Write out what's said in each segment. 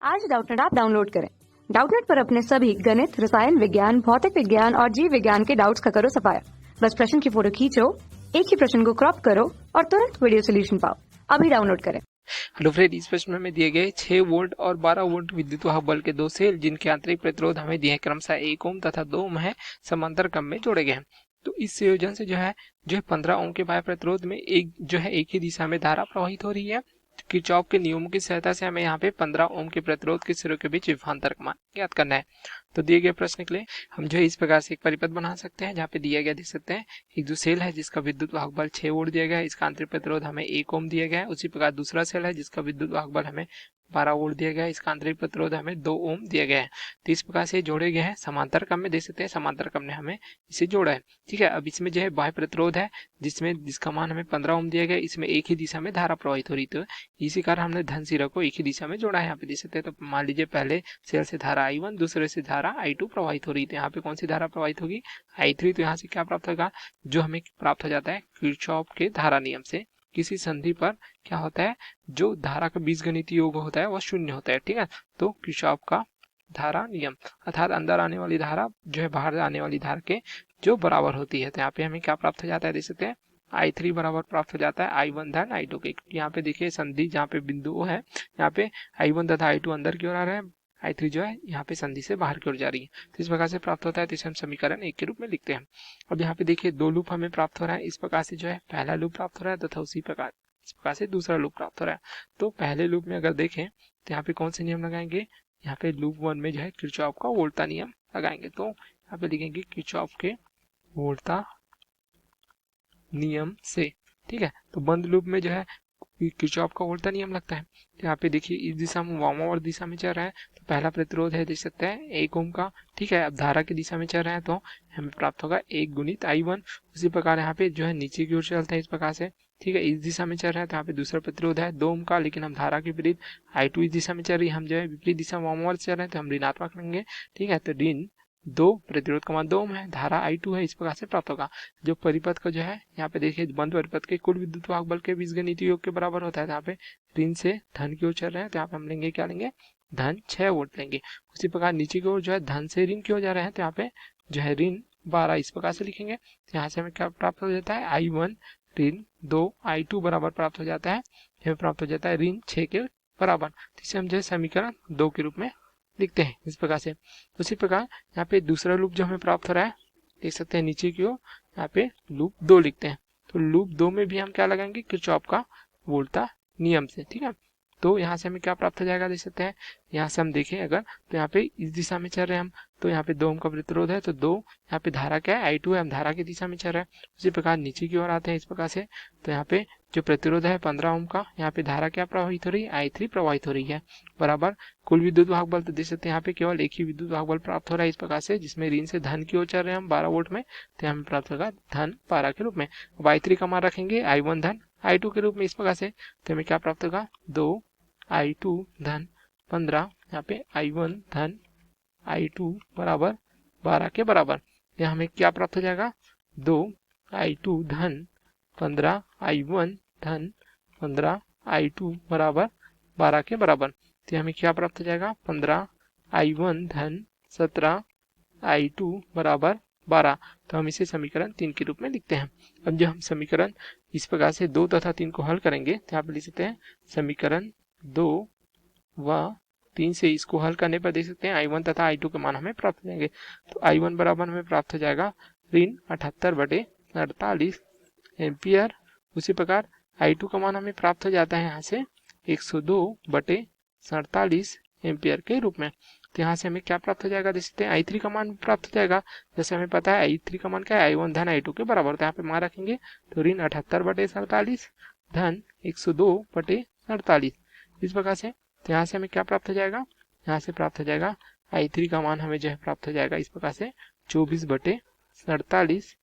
आज Doubtnut app download करें। Doubtnut पर अपने सभी गणित, रसायन विज्ञान, भौतिक विज्ञान और जीव विज्ञान के डाउट्स का करो सफाया। बस प्रश्न की फोटो खींचो, एक ही प्रश्न को क्रॉप करो और तुरंत वीडियो सोल्यूशन पाओ। अभी डाउनलोड करें। हेलो फ्रेंड, इस प्रश्न में दिए गए 6 वोल्ट और 12 वोल्ट विद्युत वाहक बल के दो सेल जिनके आंतरिक प्रतिरोध हमें दिए हैं क्रमशः 1 ओम तथा 2 ओम है, समांतर क्रम में जोड़े गए हैं। तो इस संयोजन से जो है 15 ओम के बाह्य प्रतिरोध में एक ही दिशा में धारा प्रवाहित हो रही है। किरचॉफ के नियमों की सहायता से हमें यहाँ पे 15 ओम के प्रतिरोध के सिरों के बीच विभवांतर का मान ज्ञात करना है। तो दिए गए प्रश्न के लिए हम जो है इस प्रकार से एक परिपथ बना सकते हैं, जहाँ पे दिया गया देख सकते हैं एक जो सेल है जिसका विद्युत वाहक बल 6 वोल्ट दिया गया है, इसका आंतरिक प्रतिरोध हमें 1 ओम दिया गया है। उसी प्रकार दूसरा सेल है जिसका विद्युत वाहक बल हमें 12 वोल्ट दिया गया है, इसका आंतरिक प्रतिरोध हमें 2 ओम दिया गया है। तो इस प्रकार से जोड़े गए हैं, समांतर क्रम में देख सकते हैं, समांतर क्रम ने हमें इसे जोड़ा है। ठीक है, अब इसमें जो है बाह्य प्रतिरोध है जिसका मान हमें 15 ओम दिया गया है, इसमें एक ही दिशा में धारा प्रवाहित हो रही थी। इसी कारण हमने धन सिरा को एक ही दिशा में जोड़ा है, यहाँ पे देख सकते हैं। तो मान लीजिए पहले सेल से धारा I1, दूसरे से धारा I2 प्रवाहित हो रही थी। यहाँ पे कौन सी धारा प्रवाहित होगी? I3। तो यहाँ से क्या प्राप्त होगा? जो हमें प्राप्त हो जाता है किरचॉफ के धारा नियम से, किसी संधि पर क्या होता है, जो धारा का बीजगणितीय योग होता है वह शून्य होता है। ठीक है, तो किरचॉफ का धारा नियम अर्थात अंदर आने वाली धारा जो है बाहर आने वाली धारा के जो बराबर होती है। तो यहाँ पे हमें क्या प्राप्त हो जाता है, देख सकते हैं I3 बराबर प्राप्त हो जाता है I1 धन I2 के। यहाँ पे देखिए संधि जहाँ पे बिंदु है, यहाँ पे I1 तथा I2 अंदर की ओर आ रहे हैं, I3 जो है यहाँ पे संधि से बाहर की ओर जा रही है। तो इस प्रकार से प्राप्त होता है, तो इसे हम समीकरण 1 के रूप में लिखते हैं। अब यहाँ पे देखिए दो लूप हमें प्राप्त हो रहा है। इस प्रकार से जो है पहला लूप प्राप्त हो रहा है तथा उसी प्रकार इस प्रकार से दूसरा लूप प्राप्त हो रहा है। तो पहले लूप में अगर देखें तो यहाँ पे कौन से नियम लगाएंगे? यहाँ पे लूप 1 में जो है किरचॉफ का वोल्टा नियम लगाएंगे। तो यहाँ पे लिखेंगे किरचॉफ के वोल्टा नियम से। ठीक है, तो बंद लूप में जो है किरचॉफ का वोल्टा नियम लगता है। तो यहाँ पे देखिए इस दिशा में वामावर्त दिशा में चल रहा है, तो पहला प्रतिरोध है देख सकते हैं 1 ओम का। ठीक है, अब धारा की दिशा में चल रहे हैं तो हमें प्राप्त होगा 1 गुणित I1। उसी प्रकार यहाँ पे जो है नीचे की ओर चलते हैं इस प्रकार से। ठीक है, इस दिशा में चल रहा है तो यहाँ पे दूसरा प्रतिरोध है 2 ओम का, लेकिन हम धारा के विपरीत I2 इस दिशा में चल रही है, हम जो है विपरीत दिशा वामावर्त चल रहे हैं तो हम ऋणात्मक लेंगे। ठीक है, तो ऋण 2 प्रतिरोध का मान 2 ओम है, धारा I2 है, इस प्रकार से प्राप्त होगा। जो परिपथ का जो है यहाँ पे देखिए बंद परिपथ के कुल विद्युत वाहक बल के बीजगणितीय योग के बराबर होता है। यहाँ पे ऋण से धन की ओर चल रहे हैं तो यहाँ पे हम लेंगे क्या लेंगे? धन 6 वोल्ट लेंगे। उसी प्रकार नीचे की ओर जो है धन से ऋण की ओर जा रहे हैं तो यहाँ पे जो है ऋण 12 इस प्रकार से लिखेंगे। तो यहाँ से हमें क्या प्राप्त हो जाता है? I1 ऋण 2 I2 बराबर प्राप्त हो जाता है, हमें प्राप्त हो जाता है ऋण 6 के बराबर। तो इसे हम जो है समीकरण 2 के रूप में लिखते हैं इस प्रकार से। उसी प्रकार यहाँ पे दूसरा लूप जो हमें प्राप्त हो रहा है देख सकते हैं नीचे की ओर, यहाँ पे लूप 2 लिखते हैं। तो लूप 2 में भी हम क्या लगाएंगे? किरचॉफ का वोल्टा नियम से। ठीक है, तो यहाँ से हमें क्या प्राप्त हो जाएगा देख सकते हैं। यहाँ से हम देखें अगर तो यहाँ पे इस दिशा में चल रहे हैं हम, तो यहाँ पे 2 ओम का प्रतिरोध है, तो 2 यहाँ पे धारा क्या है? I2 है, हम धारा की दिशा में चल रहे हैं। उसी प्रकार नीचे की ओर आते हैं इस प्रकार से, तो यहाँ पे जो प्रतिरोध है 15 ओम का, यहाँ पे धारा क्या प्रवाहित हो रही है? I3 प्रवाहित हो रही है, बराबर कुल विद्युत वाहक बल। तो देख सकते हैं यहाँ पे केवल एक ही विद्युत वाहक बल प्राप्त हो रहा है इस प्रकार से, जिसमें ऋण से धन की ओर चल रहे हैं हम 12 वोल्ट में, तो हमें प्राप्त होगा धन 12 के रूप में। अब I3 का मान रखेंगे I1 धन I2 के रूप में इस प्रकार से, तो हमें क्या प्राप्त होगा? 2 I2 धन 15, यहाँ पे I1 धन I2 बराबर 12 के बराबर। यहाँ हमें क्या प्राप्त हो जाएगा? 2 I2 धन 15 I1 धन 15 I2 बराबर 12 के बराबर। तो हमें क्या प्राप्त हो जाएगा? 15 I1 धन 17 I2 बराबर 12। तो हम इसे समीकरण 3 के रूप में लिखते हैं। अब जब हम समीकरण इस प्रकार से 2 तथा 3 को हल करेंगे तो यहाँ पे लिख सकते हैं समीकरण 2 व 3 से इसको हल करने पर देख सकते हैं I1 तथा I2 के मान हमें प्राप्त हो जाएंगे। तो I1 बराबर हमें प्राप्त हो जाएगा ऋण 78/48 एम्पियर। उसी प्रकार I2 का मान हमें प्राप्त हो जाता है यहाँ से 102/47 एम्पियर के रूप में। तो यहाँ से हमें क्या प्राप्त हो जाएगा देख सकते हैं I3 का मान प्राप्त हो जाएगा। जैसे हमें पता है I3 का मान क्या है? I1 धन I2 के बराबर। तो यहाँ पे मान रखेंगे तो ऋण 78/47 धन 102/48 इस प्रकार से। तो यहाँ से हमें क्या प्राप्त हो जाएगा? यहाँ से प्राप्त हो जाएगा I3 का मान हमें जो है प्राप्त हो जाएगा इस प्रकार से 24/48।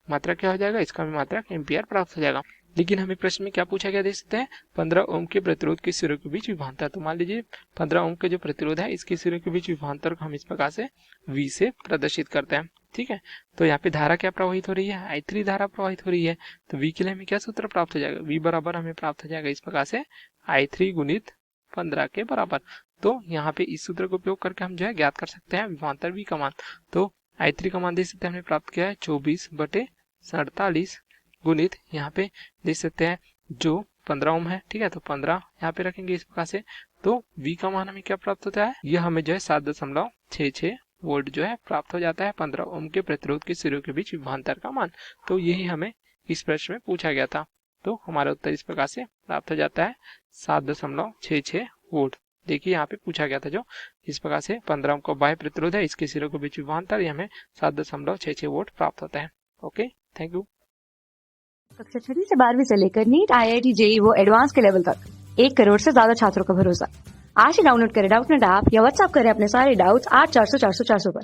मात्रा क्या हो जाएगा? इसका हमें मात्रा एम्पियर प्राप्त हो जाएगा। लेकिन हमें प्रश्न में क्या पूछा गया देख सकते हैं 15 ओम के प्रतिरोध के सिरों के बीच विभवांतर। तो मान लीजिए 15 ओम के जो प्रतिरोध है इसके सिरों के बीच विभवांतर को हम इस प्रकार से V से प्रदर्शित करते हैं। ठीक है, तो यहाँ पे धारा क्या प्रवाहित हो रही है? I3 धारा प्रवाहित हो रही है। तो V के लिए हमें क्या सूत्र प्राप्त हो जाएगा? V बराबर हमें प्राप्त हो जाएगा इस प्रकार से I3 गुणित 15 के बराबर। तो यहाँ पे इस सूत्र का उपयोग करके हम जो है ज्ञात कर सकते हैं विभवांतर V का मान। तो I3 का मान देख सकते हैं हमने प्राप्त किया है 24/47 गुणित यहाँ पे देख सकते हैं जो 15 ओम है, ठीक है, तो 15 यहाँ पे रखेंगे इस प्रकार से। तो V का मान हमें क्या प्राप्त होता है, यह हमें जो है 7.66 वोल्ट जो है प्राप्त हो जाता है 15 ओम के प्रतिरोध के सिरों के बीच विभवांतर का मान। तो यही हमें इस प्रश्न में पूछा गया था। तो हमारा उत्तर इस प्रकार से प्राप्त हो जाता है 7.66 वोल्ट। देखिए यहाँ पे पूछा गया था जो इस प्रकार से 15 ओम का बाह्य प्रतिरोध है, इसके सिरों के बीच विभवांतर, ये हमें 7.66 वोल्ट प्राप्त होता है। Okay, thank you. कक्षा 6 से 12वीं से लेकर नीट, IIT, JEE वो एडवांस के लेवल तक 1 करोड़ से ज्यादा छात्रों का भरोसा। आज ही डाउनलोड करें डाउटनेट ऐप या व्हाट्सएप करें अपने सारे डाउट्स 8400 400 400 पर।